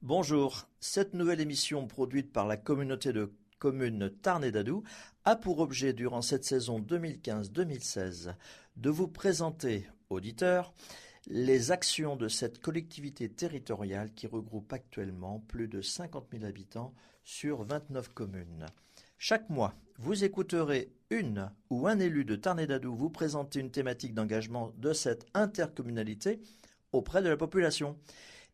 Bonjour, cette nouvelle émission produite par la communauté de communes Tarn et Dadou a pour objet durant cette saison 2015-2016 de vous présenter, auditeurs, les actions de cette collectivité territoriale qui regroupe actuellement plus de 50 000 habitants sur 29 communes. Chaque mois, vous écouterez une ou un élu de Tarn et Dadou vous présenter une thématique d'engagement de cette intercommunalité auprès de la population.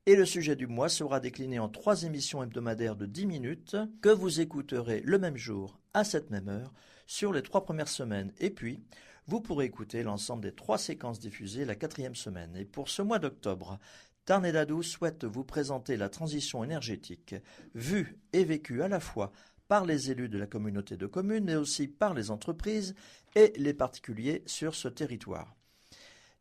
Et le sujet du mois sera décliné en 3 émissions hebdomadaires de 10 minutes que vous écouterez le même jour, à cette même heure, sur les 3 premières semaines. Et puis, vous pourrez écouter l'ensemble des 3 séquences diffusées la 4e semaine. Et pour ce mois d'octobre, Tarn et Dadou souhaite vous présenter la transition énergétique, vue et vécue à la fois par les élus de la communauté de communes, mais aussi par les entreprises et les particuliers sur ce territoire.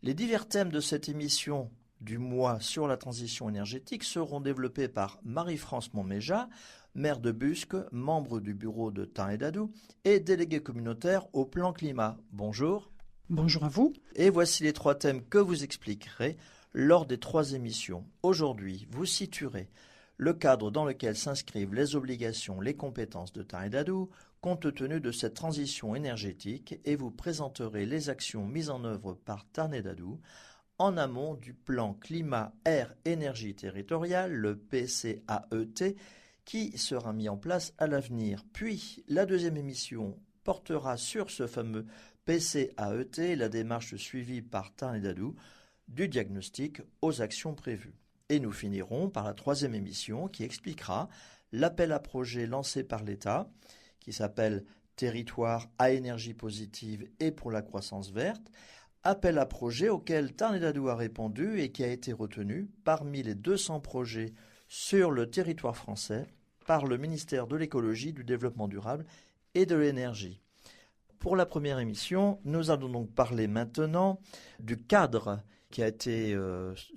Les divers thèmes de cette émission du mois sur la transition énergétique seront développés par Marie-France Montméjat, maire de Busque, membre du bureau de Tarn et Dadou et déléguée communautaire au plan climat. Bonjour. Bonjour à vous. Et voici les 3 thèmes que vous expliquerez lors des 3 émissions. Aujourd'hui, vous situerez le cadre dans lequel s'inscrivent les obligations, les compétences de Tarn et Dadou, compte tenu de cette transition énergétique, et vous présenterez les actions mises en œuvre par Tarn et Dadou en amont du plan climat, air, énergie territorial, le PCAET, qui sera mis en place à l'avenir. Puis, la 2e émission portera sur ce fameux PCAET, la démarche suivie par Tarn et Dadou, du diagnostic aux actions prévues. Et nous finirons par la 3e émission qui expliquera l'appel à projet lancé par l'État, qui s'appelle Territoire à énergie positive et pour la croissance verte, appel à projet auquel Tarn et Dadou a répondu et qui a été retenu parmi les 200 projets sur le territoire français par le ministère de l'écologie, du développement durable et de l'énergie. Pour la première émission, nous allons donc parler maintenant du cadre qui a été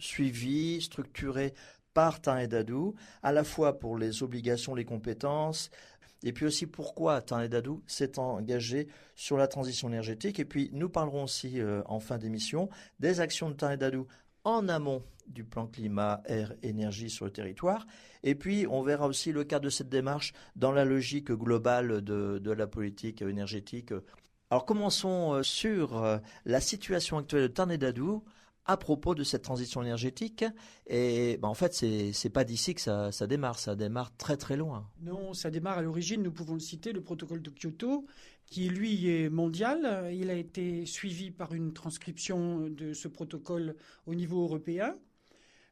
suivi, structuré par Tarn et Dadou, à la fois pour les obligations, les compétences, et puis aussi pourquoi Tarn et Dadou s'est engagé sur la transition énergétique. Et puis nous parlerons aussi en fin d'émission des actions de Tarn et Dadou en amont du plan climat, air, énergie sur le territoire. Et puis on verra aussi le cadre de cette démarche dans la logique globale de la politique énergétique. Alors commençons sur la situation actuelle de Tarn et Dadou à propos de cette transition énergétique. Et en fait, c'est pas d'ici que ça démarre très très loin. Non, ça démarre à l'origine, nous pouvons le citer, le protocole de Kyoto, qui lui est mondial. Il a été suivi par une transcription de ce protocole au niveau européen,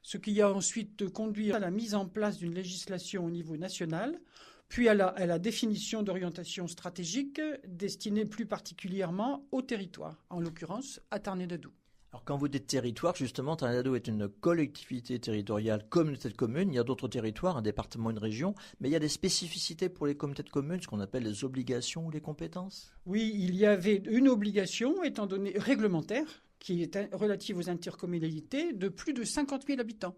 ce qui a ensuite conduit à la mise en place d'une législation au niveau national, puis à la définition d'orientation stratégique destinée plus particulièrement au territoire, en l'occurrence à Tarn et Dadou. Alors quand vous dites territoire, justement, Tarn et Dadou est une collectivité territoriale, communauté de communes. Il y a d'autres territoires, un département, une région, mais il y a des spécificités pour les communautés de communes, ce qu'on appelle les obligations ou les compétences. Oui, il y avait une obligation, étant donné réglementaire, qui est relative aux intercommunalités, de plus de 50 000 habitants.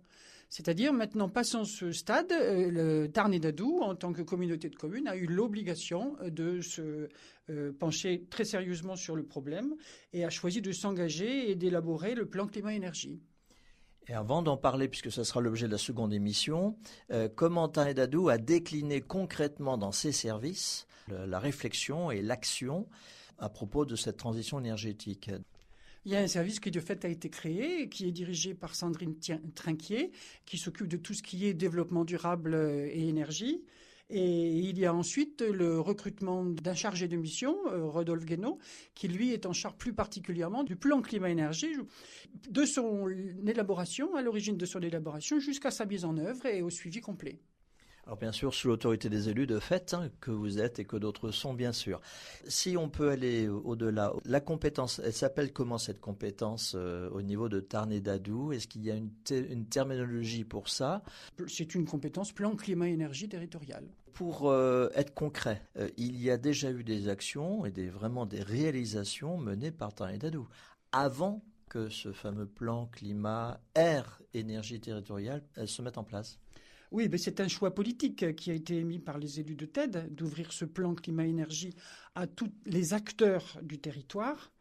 C'est-à-dire, maintenant, passant ce stade, le Tarn et Dadou, en tant que communauté de communes, a eu l'obligation de se pencher très sérieusement sur le problème et a choisi de s'engager et d'élaborer le plan climat-énergie. Et avant d'en parler, puisque ce sera l'objet de la seconde émission, comment Tarn et Dadou a décliné concrètement dans ses services la réflexion et l'action à propos de cette transition énergétique. Il y a un service qui de fait a été créé, qui est dirigé par Sandrine Trinquier, qui s'occupe de tout ce qui est développement durable et énergie. Et il y a ensuite le recrutement d'un chargé de mission, Rodolphe Guénaud, qui lui est en charge plus particulièrement du plan climat-énergie, de son élaboration, à l'origine de son élaboration, jusqu'à sa mise en œuvre et au suivi complet. Alors bien sûr, sous l'autorité des élus de fait, que vous êtes et que d'autres sont, bien sûr. Si on peut aller au-delà, la compétence, elle s'appelle comment cette compétence au niveau de Tarn et Dadou? Est-ce qu'il y a une terminologie pour ça? C'est une compétence plan climat-énergie territoriale. Pour être concret, il y a déjà eu des actions et vraiment des réalisations menées par Tarn et Dadou avant que ce fameux plan climat, air, énergie territoriale se mette en place. Oui, mais c'est un choix politique qui a été émis par les élus de TED, d'ouvrir ce plan climat-énergie à tous les acteurs du territoire.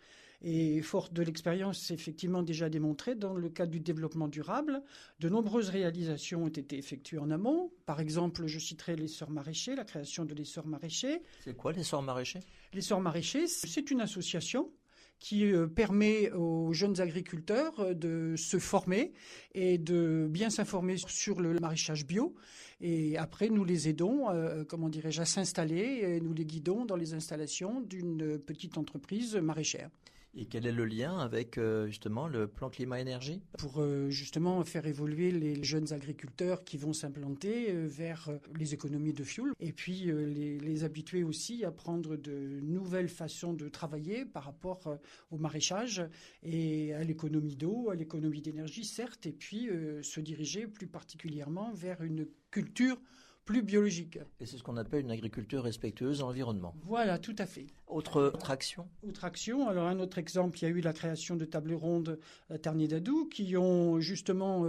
Et fort de l'expérience, c'est effectivement déjà démontré, dans le cadre du développement durable, de nombreuses réalisations ont été effectuées en amont. Par exemple, je citerai l'essor maraîcher, la création de l'essor maraîcher. C'est quoi l'essor maraîcher ? L'essor maraîcher, c'est une association qui permet aux jeunes agriculteurs de se former et de bien s'informer sur le maraîchage bio. Et après, nous les aidons, à s'installer et nous les guidons dans les installations d'une petite entreprise maraîchère. Et quel est le lien avec justement le plan climat-énergie ? Pour justement faire évoluer les jeunes agriculteurs qui vont s'implanter vers les économies de fioul et puis les habituer aussi à prendre de nouvelles façons de travailler par rapport au maraîchage et à l'économie d'eau, à l'économie d'énergie certes, et puis se diriger plus particulièrement vers une culture plus biologique. Et c'est ce qu'on appelle une agriculture respectueuse de l'environnement. Voilà, tout à fait. Autre action ? Autre action, alors un autre exemple, il y a eu la création de tables rondes à Tarn-et-Dadou qui ont justement,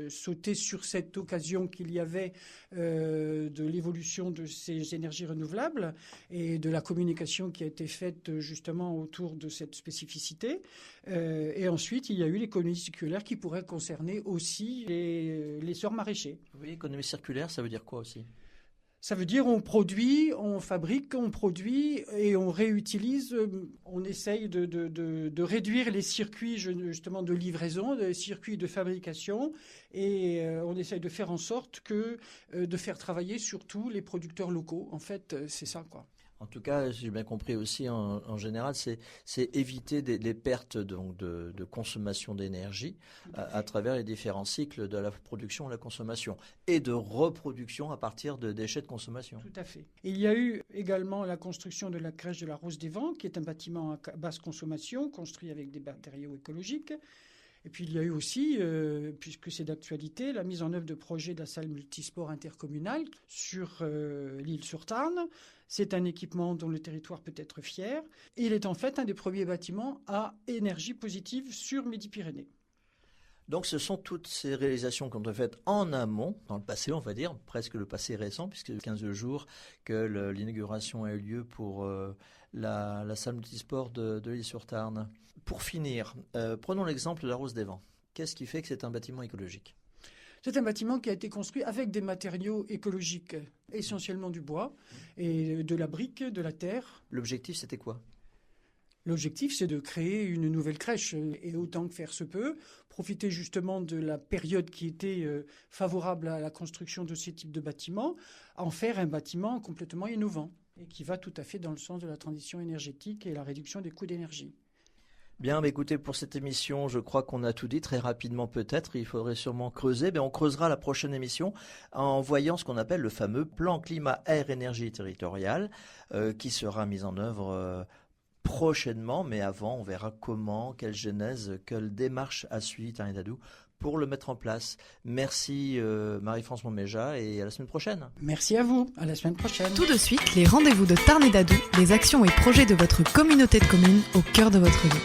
sauté sur cette occasion qu'il y avait de l'évolution de ces énergies renouvelables et de la communication qui a été faite justement autour de cette spécificité. Et ensuite, il y a eu l'économie circulaire qui pourrait concerner aussi les sorts maraîchers. Oui, économie circulaire, ça veut dire quoi aussi ? Ça veut dire on produit, on fabrique, on produit et on réutilise. On essaye de réduire les circuits justement de livraison, les circuits de fabrication et on essaye de faire en sorte de faire travailler surtout les producteurs locaux. En fait, c'est ça quoi. En tout cas, j'ai bien compris aussi, en général, c'est éviter les pertes donc, de consommation d'énergie à travers les différents cycles de la production à la consommation et de reproduction à partir de déchets de consommation. Tout à fait. Il y a eu également la construction de la crèche de la Rose des Vents, qui est un bâtiment à basse consommation, construit avec des matériaux écologiques. Et puis il y a eu aussi, puisque c'est d'actualité, la mise en œuvre de projets de la salle multisport intercommunale sur l'île sur Tarn. C'est un équipement dont le territoire peut être fier. Et il est en fait un des premiers bâtiments à énergie positive sur Midi-Pyrénées. Donc ce sont toutes ces réalisations qu'on a faites en amont, dans le passé on va dire, presque le passé récent, puisque 15 jours que l'inauguration a eu lieu pour la salle multisport de l'île-sur-Tarn. Pour finir, prenons l'exemple de la Rose des Vents. Qu'est-ce qui fait que c'est un bâtiment écologique ? C'est un bâtiment qui a été construit avec des matériaux écologiques, essentiellement du bois et de la brique, de la terre. L'objectif c'était quoi ? L'objectif, c'est de créer une nouvelle crèche et autant que faire se peut, profiter justement de la période qui était favorable à la construction de ces types de bâtiments, en faire un bâtiment complètement innovant et qui va tout à fait dans le sens de la transition énergétique et la réduction des coûts d'énergie. Bien, écoutez, pour cette émission, je crois qu'on a tout dit très rapidement peut-être. Il faudrait sûrement creuser. Mais on creusera la prochaine émission en voyant ce qu'on appelle le fameux plan climat-air-énergie territorial qui sera mis en œuvre prochainement. Mais avant, on verra comment, quelle genèse, quelle démarche a suivi Tarn-et-Dadou pour le mettre en place. Merci Marie-France Montméja et à la semaine prochaine. Merci à vous, à la semaine prochaine. Tout de suite, les rendez-vous de Tarn-et-Dadou, les actions et projets de votre communauté de communes au cœur de votre vie.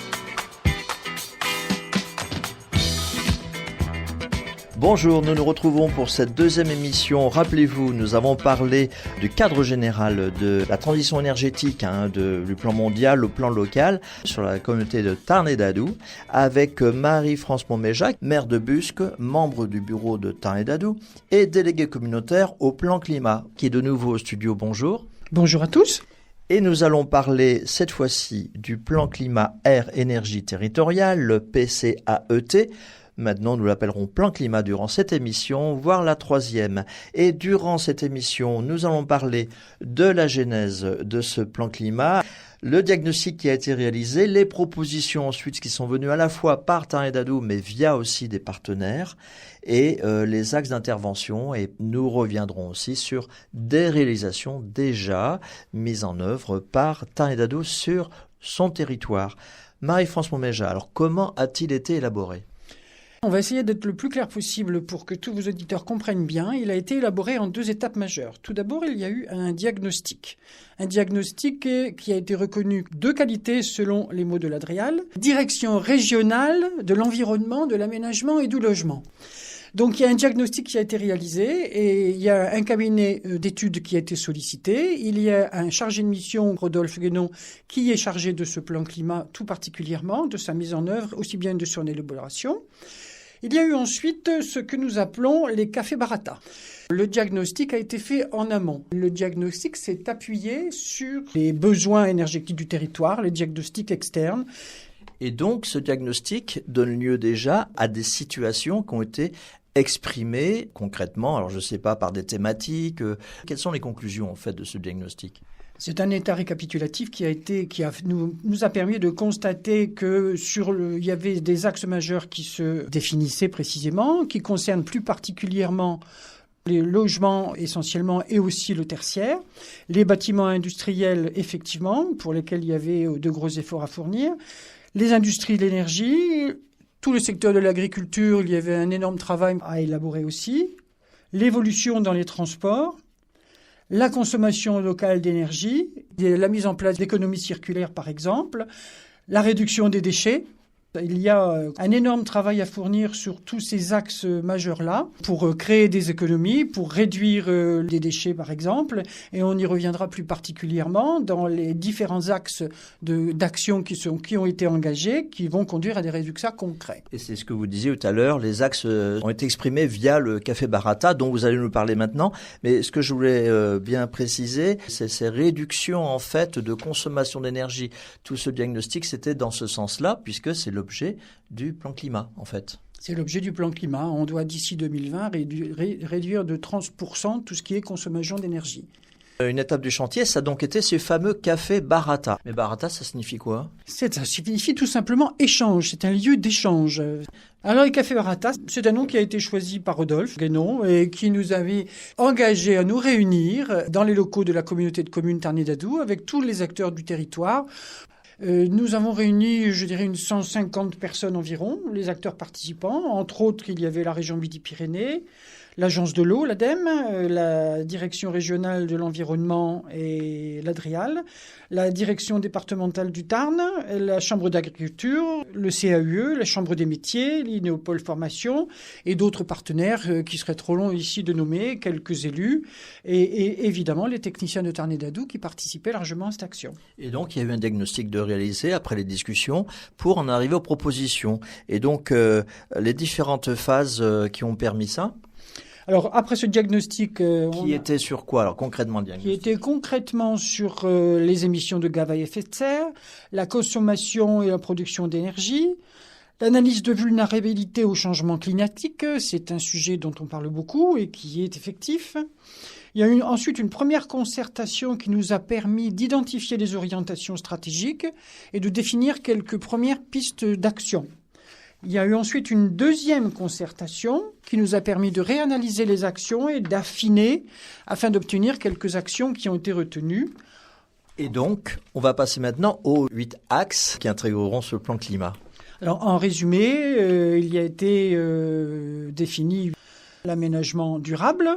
Bonjour, nous nous retrouvons pour cette deuxième émission. Rappelez-vous, nous avons parlé du cadre général de la transition énergétique, du plan mondial au plan local, sur la communauté de Tarn-et-Dadou, avec Marie-France Montméja, maire de Busque, membre du bureau de Tarn-et-Dadou et déléguée communautaire au plan climat, qui est de nouveau au studio. Bonjour. Bonjour à tous. Et nous allons parler cette fois-ci du plan climat air énergie territorial, le PCAET. Maintenant, nous l'appellerons plan climat durant cette émission, voire la troisième. Et durant cette émission, nous allons parler de la genèse de ce plan climat, le diagnostic qui a été réalisé, les propositions ensuite qui sont venues à la fois par Tarn-et-Dadou, mais via aussi des partenaires, et les axes d'intervention. Et nous reviendrons aussi sur des réalisations déjà mises en œuvre par Tarn-et-Dadou sur son territoire. Marie-France Montméja, alors comment a-t-il été élaboré ? On va essayer d'être le plus clair possible pour que tous vos auditeurs comprennent bien. Il a été élaboré en 2 étapes majeures. Tout d'abord, il y a eu un diagnostic. Un diagnostic qui a été reconnu de qualité selon les mots de l'Adréal. Direction régionale de l'environnement, de l'aménagement et du logement. Donc il y a un diagnostic qui a été réalisé et il y a un cabinet d'études qui a été sollicité. Il y a un chargé de mission, Rodolphe Guénon, qui est chargé de ce plan climat tout particulièrement, de sa mise en œuvre, aussi bien de son élaboration. Il y a eu ensuite ce que nous appelons les cafés Barata. Le diagnostic a été fait en amont. Le diagnostic s'est appuyé sur les besoins énergétiques du territoire, les diagnostics externes. Et donc, ce diagnostic donne lieu déjà à des situations qui ont été exprimées concrètement, alors je ne sais pas, par des thématiques. Quelles sont les conclusions, en fait, de ce diagnostic ? C'est un état récapitulatif nous a permis de constater que il y avait des axes majeurs qui se définissaient précisément, qui concernent plus particulièrement les logements essentiellement et aussi le tertiaire, les bâtiments industriels effectivement, pour lesquels il y avait de gros efforts à fournir, les industries de l'énergie, tout le secteur de l'agriculture, il y avait un énorme travail à élaborer aussi, l'évolution dans les transports, la consommation locale d'énergie, la mise en place d'économies circulaires par exemple, la réduction des déchets. Il y a un énorme travail à fournir sur tous ces axes majeurs-là pour créer des économies, pour réduire les déchets par exemple, et on y reviendra plus particulièrement dans les différents axes d'action qui ont été engagés, qui vont conduire à des résultats concrets. Et c'est ce que vous disiez tout à l'heure, les axes ont été exprimés via le Café Barata, dont vous allez nous parler maintenant. Mais ce que je voulais bien préciser, c'est ces réductions en fait de consommation d'énergie. Tout ce diagnostic, c'était dans ce sens-là, puisque c'est l'objet du plan climat, en fait. C'est l'objet du plan climat. On doit, d'ici 2020, réduire de 30% tout ce qui est consommation d'énergie. Une étape du chantier, ça a donc été ce fameux café Barata. Mais Barata, ça signifie quoi ? Ça signifie tout simplement échange. C'est un lieu d'échange. Alors, le café Barata, c'est un nom qui a été choisi par Rodolphe Guénon et qui nous avait engagés à nous réunir dans les locaux de la communauté de communes Tarn-et-Gadoue avec tous les acteurs du territoire. Nous avons réuni, je dirais, 150 personnes environ, les acteurs participants. Entre autres, il y avait la région Midi-Pyrénées, l'agence de l'eau, l'ADEME, la direction régionale de l'environnement et l'ADRIAL, la direction départementale du Tarn, la chambre d'agriculture, le CAUE, la chambre des métiers, l'INEOPOL Formation et d'autres partenaires qui seraient trop longs ici de nommer, quelques élus et évidemment les techniciens de Tarn-et-Gadoue qui participaient largement à cette action. Et donc il y a eu un diagnostic de réaliser après les discussions pour en arriver aux propositions. Et donc les différentes phases qui ont permis ça. Alors, après ce diagnostic... Qui était sur quoi, alors, concrètement, le diagnostic ? Qui était concrètement sur les émissions de gaz à effet de serre, la consommation et la production d'énergie, l'analyse de vulnérabilité au changement climatique, c'est un sujet dont on parle beaucoup et qui est effectif. Il y a eu ensuite une première concertation qui nous a permis d'identifier les orientations stratégiques et de définir quelques premières pistes d'action. Il y a eu ensuite une deuxième concertation qui nous a permis de réanalyser les actions et d'affiner afin d'obtenir quelques actions qui ont été retenues. Et donc, on va passer maintenant aux 8 axes qui intégreront ce plan climat. Alors, en résumé, il y a été défini l'aménagement durable,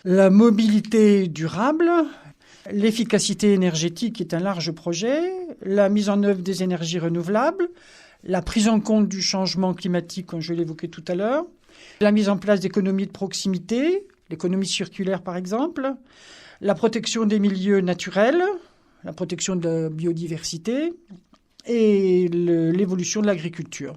la mobilité durable, l'efficacité énergétique qui est un large projet, la mise en œuvre des énergies renouvelables, la prise en compte du changement climatique, comme je l'évoquais tout à l'heure, la mise en place d'économies de proximité, l'économie circulaire par exemple, la protection des milieux naturels, la protection de la biodiversité et l'évolution de l'agriculture.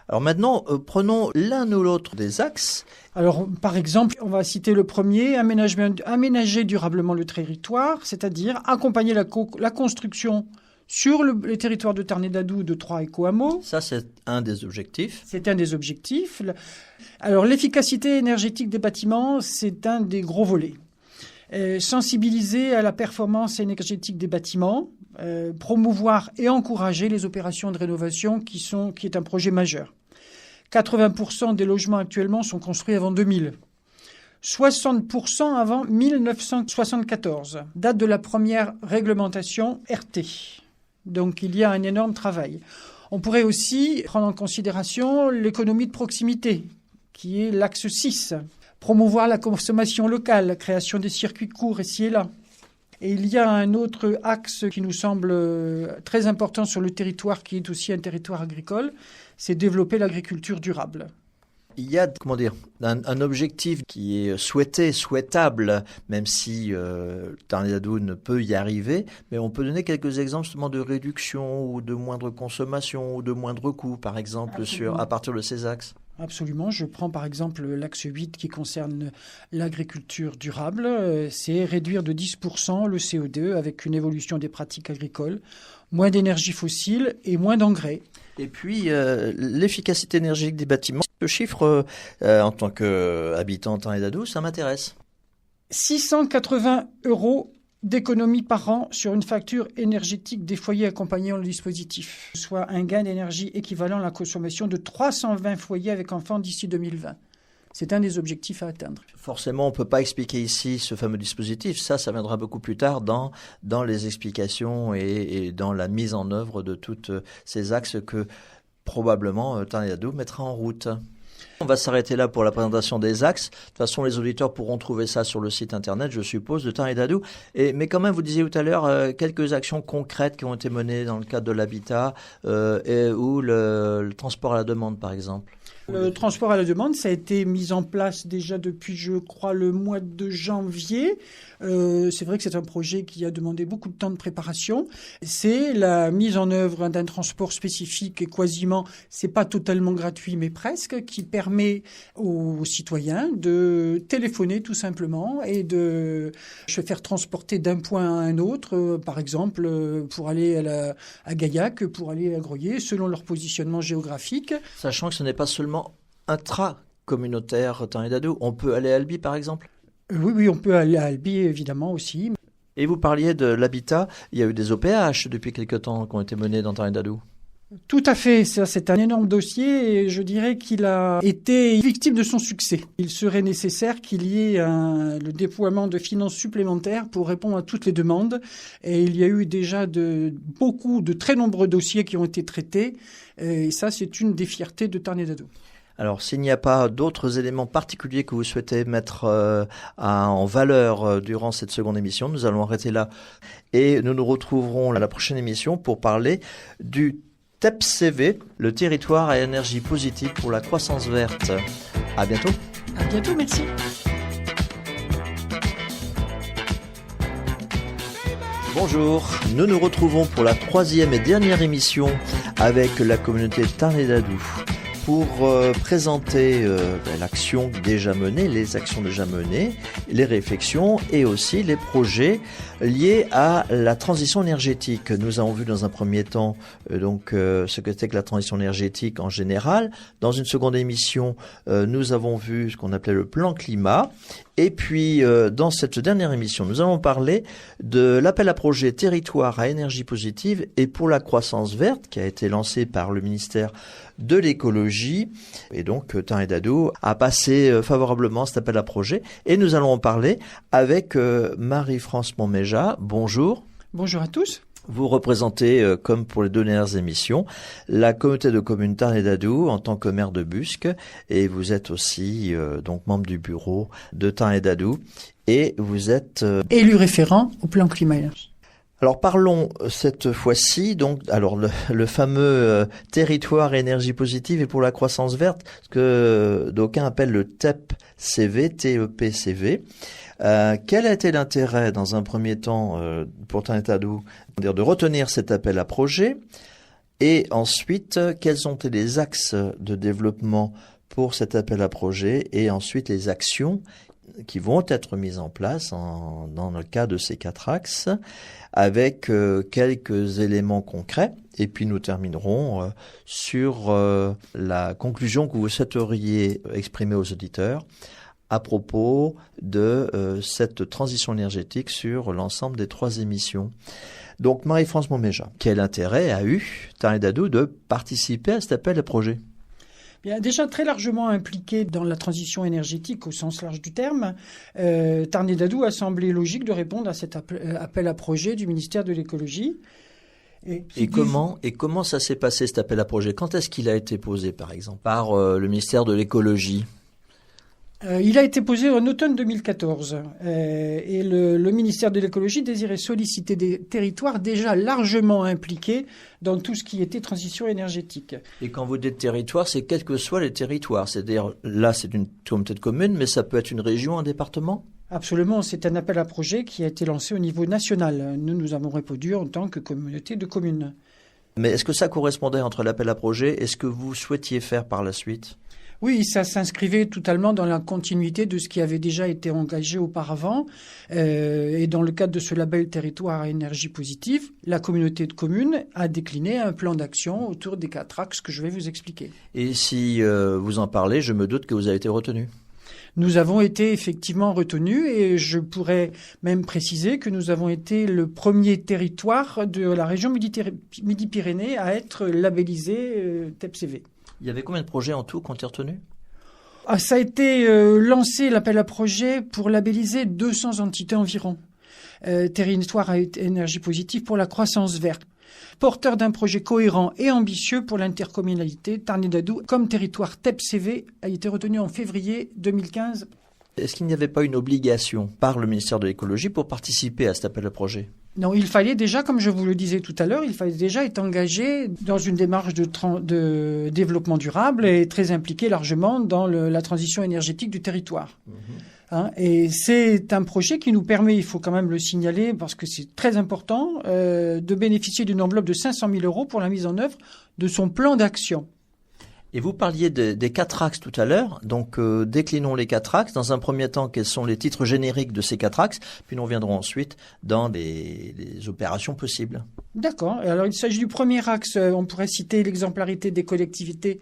Alors maintenant, prenons l'un ou l'autre des axes. Alors, par exemple, on va citer le premier, aménager durablement le territoire, c'est-à-dire accompagner la construction sur les territoires de Tarn-et-Gadoue de 3 éco-hameaux. Ça, c'est un des objectifs. C'est un des objectifs. Alors, l'efficacité énergétique des bâtiments, c'est un des gros volets. Sensibiliser à la performance énergétique des bâtiments, promouvoir et encourager les opérations de rénovation qui est un projet majeur. 80% des logements actuellement sont construits avant 2000. 60% avant 1974, date de la première réglementation RT. Donc il y a un énorme travail. On pourrait aussi prendre en considération l'économie de proximité, qui est l'axe 6. Promouvoir la consommation locale, la création des circuits courts ici et là. Et il y a un autre axe qui nous semble très important sur le territoire, qui est aussi un territoire agricole, c'est développer l'agriculture durable. Il y a, un objectif qui est souhaitable, même si Tarn-et-Gadoue ne peut y arriver, mais on peut donner quelques exemples justement de réduction ou de moindre consommation ou de moindre coût, par exemple, à partir de ces axes. Absolument. Je prends par exemple l'axe 8 qui concerne l'agriculture durable. C'est réduire de 10% le CO2 avec une évolution des pratiques agricoles, moins d'énergie fossile et moins d'engrais. Et puis, l'efficacité énergétique des bâtiments. Ce chiffre, en tant qu'habitant Tarn-et-Gadoue, ça m'intéresse. 680 € d'économie par an sur une facture énergétique des foyers accompagnant le dispositif, soit un gain d'énergie équivalent à la consommation de 320 foyers avec enfants d'ici 2020. C'est un des objectifs à atteindre. Forcément, on ne peut pas expliquer ici ce fameux dispositif. Ça viendra beaucoup plus tard dans les explications et dans la mise en œuvre de tous ces axes que probablement Tarn-et-Gadoue mettra en route. On va s'arrêter là pour la présentation des axes. De toute façon, les auditeurs pourront trouver ça sur le site internet, je suppose, de Tarn-et-Gadoue. Mais quand même, vous disiez tout à l'heure quelques actions concrètes qui ont été menées dans le cadre de l'habitat ou le transport à la demande, par exemple. Le transport à la demande, ça a été mis en place déjà depuis, je crois, le mois de janvier. C'est vrai que c'est un projet qui a demandé beaucoup de temps de préparation. C'est la mise en œuvre d'un transport spécifique et quasiment, c'est pas totalement gratuit, mais presque, qui permet aux citoyens de téléphoner tout simplement et de se faire transporter d'un point à un autre, par exemple, pour aller à Gaillac, pour aller à Groyer, selon leur positionnement géographique. Sachant que ce n'est pas seulement intra-communautaire Tarn-et-Gadoue, on peut aller à Albi par exemple? Oui, on peut aller à Albi évidemment aussi. Et vous parliez de l'habitat, il y a eu des OPH depuis quelque temps qui ont été menés dans Tarn-et-Gadoue. Tout à fait, ça c'est un énorme dossier et je dirais qu'il a été victime de son succès. Il serait nécessaire qu'il y ait le déploiement de finances supplémentaires pour répondre à toutes les demandes et il y a eu déjà de très nombreux dossiers qui ont été traités et ça c'est une des fiertés de Tarn-et-Gadoue. Alors, s'il n'y a pas d'autres éléments particuliers que vous souhaitez mettre en valeur durant cette seconde émission, nous allons arrêter là. Et nous nous retrouverons à la prochaine émission pour parler du TEPCV, le territoire à énergie positive pour la croissance verte. À bientôt. À bientôt, merci. Bonjour, nous nous retrouvons pour la troisième et dernière émission avec la communauté Tarn-et-Gadoue pour présenter l'action déjà menée, les actions déjà menées, les réflexions et aussi les projets liés à la transition énergétique. Nous avons vu dans un premier temps ce que c'était que la transition énergétique en général. Dans une seconde émission, nous avons vu ce qu'on appelait le plan climat. Et puis, dans cette dernière émission, nous allons parler de l'appel à projet territoire à énergie positive et pour la croissance verte qui a été lancé par le ministère de l'écologie. Et donc, Tarn-et-Gadoue a passé favorablement cet appel à projet. Et nous allons en parler avec Marie-France Montméjat. Bonjour. Bonjour à tous. Vous représentez, comme pour les deux dernières émissions, la communauté de communes Tarn-et-Gadoue en tant que maire de Busque et vous êtes aussi donc membre du bureau de Tarn-et-Gadoue et vous êtes élu référent au plan climat-énergie. Alors parlons cette fois-ci le fameux territoire énergie positive et pour la croissance verte, ce que d'aucuns appellent le TEPCV, TEPCV. Quel a été l'intérêt dans un premier temps pour Tarn-et-Gadoue de retenir cet appel à projet et ensuite quels ont été les axes de développement pour cet appel à projet et ensuite les actions qui vont être mises en place dans le cas de ces 4 axes avec quelques éléments concrets et puis nous terminerons sur la conclusion que vous souhaiteriez exprimer aux auditeurs à propos de cette transition énergétique sur l'ensemble des 3 émissions. Donc Marie-France Montméjat, quel intérêt a eu Tarn-et-Gadoue de participer à cet appel à projet ? Bien, déjà très largement impliqué dans la transition énergétique au sens large du terme, Tarn-et-Gadoue a semblé logique de répondre à cet appel à projet du ministère de l'écologie. Et comment ça s'est passé cet appel à projet ? Quand est-ce qu'il a été posé par exemple par le ministère de l'écologie ? Il a été posé en automne 2014 et le ministère de l'écologie désirait solliciter des territoires déjà largement impliqués dans tout ce qui était transition énergétique. Et quand vous dites territoire, c'est quels que soient les territoires. C'est-à-dire, là, c'est une communauté de communes, mais ça peut être une région, un département ? Absolument, c'est un appel à projet qui a été lancé au niveau national. Nous avons répondu en tant que communauté de communes. Mais est-ce que ça correspondait entre l'appel à projet et ce que vous souhaitiez faire par la suite ? Oui, ça s'inscrivait totalement dans la continuité de ce qui avait déjà été engagé auparavant. Et dans le cadre de ce label territoire à énergie positive, la communauté de communes a décliné un plan d'action autour des 4 axes que je vais vous expliquer. Et si vous en parlez, je me doute que vous avez été retenu. Nous avons été effectivement retenus et je pourrais même préciser que nous avons été le premier territoire de la région Midi-Pyrénées à être labellisé TEPCV. Il y avait combien de projets en tout qui ont été retenus ? Ça a été lancé, l'appel à projet, pour labelliser 200 entités environ. Territoire à énergie positive pour la croissance verte. Porteur d'un projet cohérent et ambitieux pour l'intercommunalité, Tarn-et-Gadoue, comme territoire TEPCV, a été retenu en février 2015. Est-ce qu'il n'y avait pas une obligation par le ministère de l'écologie pour participer à cet appel à projet ? Non, il fallait déjà, comme je vous le disais tout à l'heure, il fallait déjà être engagé dans une démarche de développement durable et très impliqué largement dans la transition énergétique du territoire. Et c'est un projet qui nous permet, il faut quand même le signaler parce que c'est très important, de bénéficier d'une enveloppe de 500 000 € pour la mise en œuvre de son plan d'action. Et vous parliez des 4 axes tout à l'heure, donc déclinons les 4 axes. Dans un premier temps, quels sont les titres génériques de ces 4 axes, puis nous reviendrons ensuite dans les opérations possibles. D'accord. Alors il s'agit du premier axe, on pourrait citer l'exemplarité des collectivités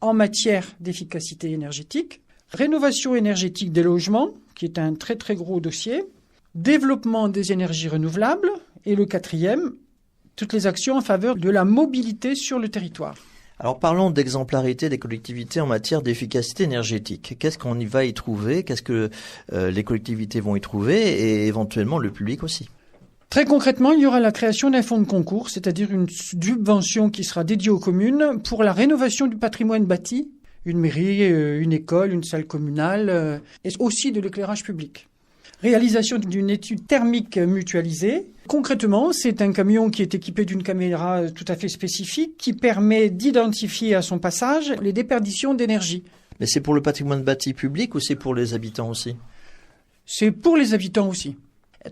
en matière d'efficacité énergétique, rénovation énergétique des logements, qui est un très très gros dossier, développement des énergies renouvelables, et le 4e, toutes les actions en faveur de la mobilité sur le territoire. Alors parlons d'exemplarité des collectivités en matière d'efficacité énergétique. Qu'est-ce qu'on va y trouver ? Qu'est-ce que les collectivités vont y trouver et éventuellement le public aussi ? Très concrètement, il y aura la création d'un fonds de concours, c'est-à-dire une subvention qui sera dédiée aux communes pour la rénovation du patrimoine bâti, une mairie, une école, une salle communale, et aussi de l'éclairage public. Réalisation d'une étude thermique mutualisée. Concrètement, c'est un camion qui est équipé d'une caméra tout à fait spécifique qui permet d'identifier à son passage les déperditions d'énergie. Mais c'est pour le patrimoine bâti public ou c'est pour les habitants aussi ? C'est pour les habitants aussi.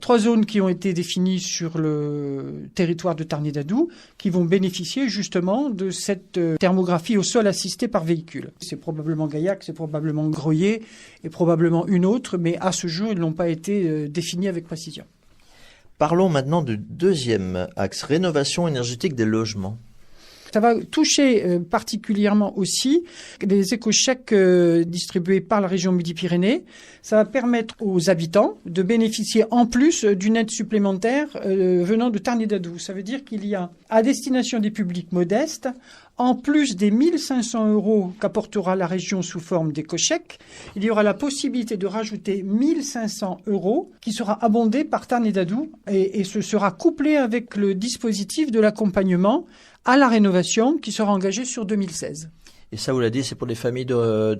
3 zones qui ont été définies sur le territoire de Tarn-et-Gadoue qui vont bénéficier justement de cette thermographie au sol assistée par véhicule. C'est probablement Gaillac, c'est probablement Greuillé et probablement une autre, mais à ce jour, ils n'ont pas été définis avec précision. Parlons maintenant du 2e axe, rénovation énergétique des logements. Ça va toucher particulièrement aussi les éco-chèques distribués par la région Midi-Pyrénées. Ça va permettre aux habitants de bénéficier en plus d'une aide supplémentaire venant de Tarn-et-Gadoue. Ça veut dire qu'il y a à destination des publics modestes, en plus des 1 500 € qu'apportera la région sous forme d'éco-chèques, il y aura la possibilité de rajouter 1 500 € qui sera abondé par Tarn-et-Gadoue et ce sera couplé avec le dispositif de l'accompagnement à la rénovation qui sera engagée sur 2016. Et ça, vous l'avez dit, c'est pour les familles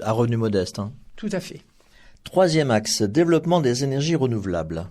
à revenus modestes. Tout à fait. 3e axe, développement des énergies renouvelables.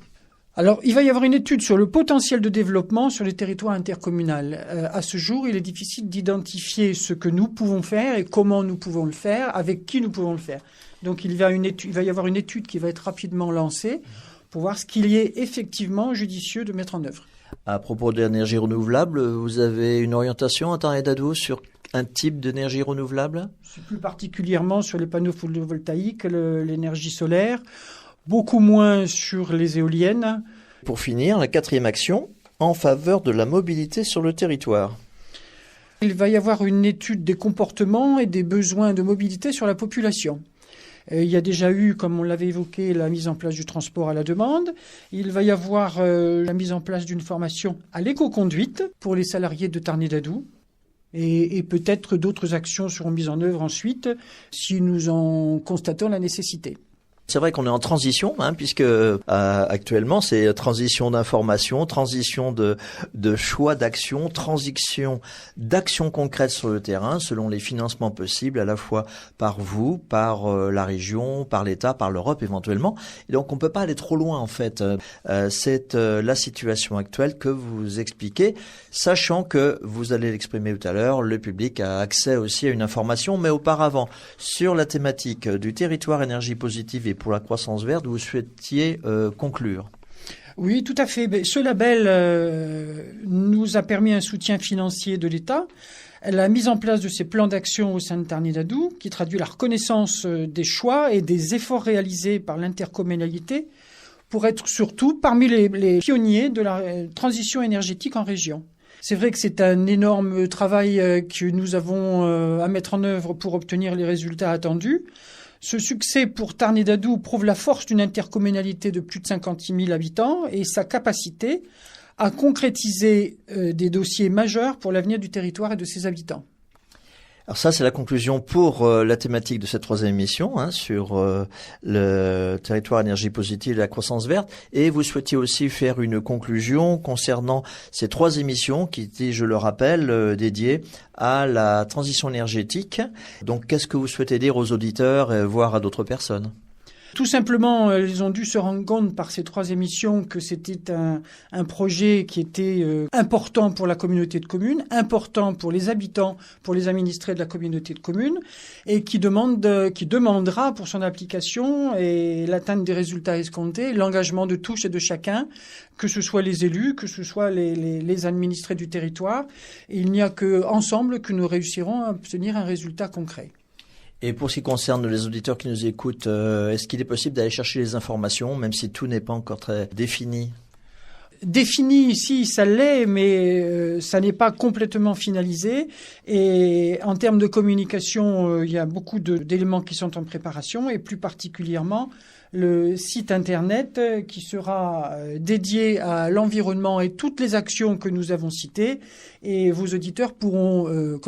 Alors, il va y avoir une étude sur le potentiel de développement sur les territoires intercommunaux. À ce jour, il est difficile d'identifier ce que nous pouvons faire et comment nous pouvons le faire, avec qui nous pouvons le faire. Donc, il va y avoir une étude qui va être rapidement lancée pour voir ce qu'il y est effectivement judicieux de mettre en œuvre. À propos d'énergie renouvelable, vous avez une orientation à Tarn-et-Gadoue sur un type d'énergie renouvelable ? C'est plus particulièrement sur les panneaux photovoltaïques, l'énergie solaire, beaucoup moins sur les éoliennes. Pour finir, la 4e action, en faveur de la mobilité sur le territoire. Il va y avoir une étude des comportements et des besoins de mobilité sur la population. Il y a déjà eu, comme on l'avait évoqué, la mise en place du transport à la demande. Il va y avoir la mise en place d'une formation à l'éco-conduite pour les salariés de Tarn-et-Gadoue. Et peut-être d'autres actions seront mises en œuvre ensuite si nous en constatons la nécessité. C'est vrai qu'on est en transition, puisque actuellement c'est transition d'information, transition de choix d'action, transition d'actions concrètes sur le terrain, selon les financements possibles, à la fois par vous, par la région, par l'État, par l'Europe éventuellement. Et donc on peut pas aller trop loin en fait. C'est la situation actuelle que vous expliquez, sachant que vous allez l'exprimer tout à l'heure, le public a accès aussi à une information, mais auparavant sur la thématique du territoire énergie positive et pour la croissance verte, vous souhaitiez conclure. Oui, tout à fait. Ce label nous a permis un soutien financier de l'État. La mise en place de ces plans d'action au sein de Tarn-et-Gadoue, qui traduit la reconnaissance des choix et des efforts réalisés par l'intercommunalité pour être surtout parmi les pionniers de la transition énergétique en région. C'est vrai que c'est un énorme travail que nous avons à mettre en œuvre pour obtenir les résultats attendus. Ce succès pour Tarn-et-Gadoue prouve la force d'une intercommunalité de plus de 56 000 habitants et sa capacité à concrétiser des dossiers majeurs pour l'avenir du territoire et de ses habitants. Alors ça, c'est la conclusion pour la thématique de cette troisième émission sur le territoire énergie positive et la croissance verte. Et vous souhaitiez aussi faire une conclusion concernant ces 3 émissions qui étaient, je le rappelle, dédiées à la transition énergétique. Donc, qu'est-ce que vous souhaitez dire aux auditeurs, voire à d'autres personnes ? Tout simplement, ils ont dû se rendre compte par ces 3 émissions que c'était un projet qui était important pour la communauté de communes, important pour les habitants, pour les administrés de la communauté de communes, et qui demandera pour son application et l'atteinte des résultats escomptés, l'engagement de tous et de chacun, que ce soit les élus, que ce soit les administrés du territoire. Et il n'y a qu'ensemble que nous réussirons à obtenir un résultat concret. Et pour ce qui concerne les auditeurs qui nous écoutent, est-ce qu'il est possible d'aller chercher les informations, même si tout n'est pas encore très défini ? Défini ici, ça l'est, mais ça n'est pas complètement finalisé. Et en termes de communication, il y a beaucoup d'éléments qui sont en préparation, et plus particulièrement le site internet qui sera dédié à l'environnement et toutes les actions que nous avons citées. Et vos auditeurs pourront,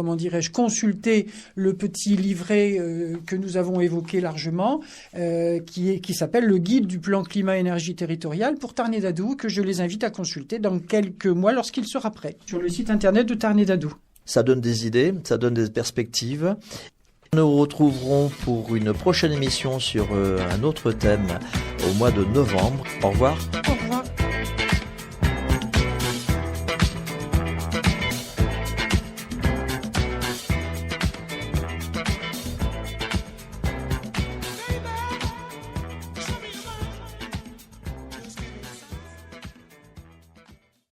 consulter le petit livret que nous avons évoqué largement, qui s'appelle le guide du plan climat-énergie territorial pour Tarn-et-Gadoue, que je les invite à consulter dans quelques mois lorsqu'il sera prêt, sur le site internet de Tarn-et-Gadoue. Ça donne des idées, ça donne des perspectives. Nous retrouverons pour une prochaine émission sur un autre thème au mois de novembre. Au revoir.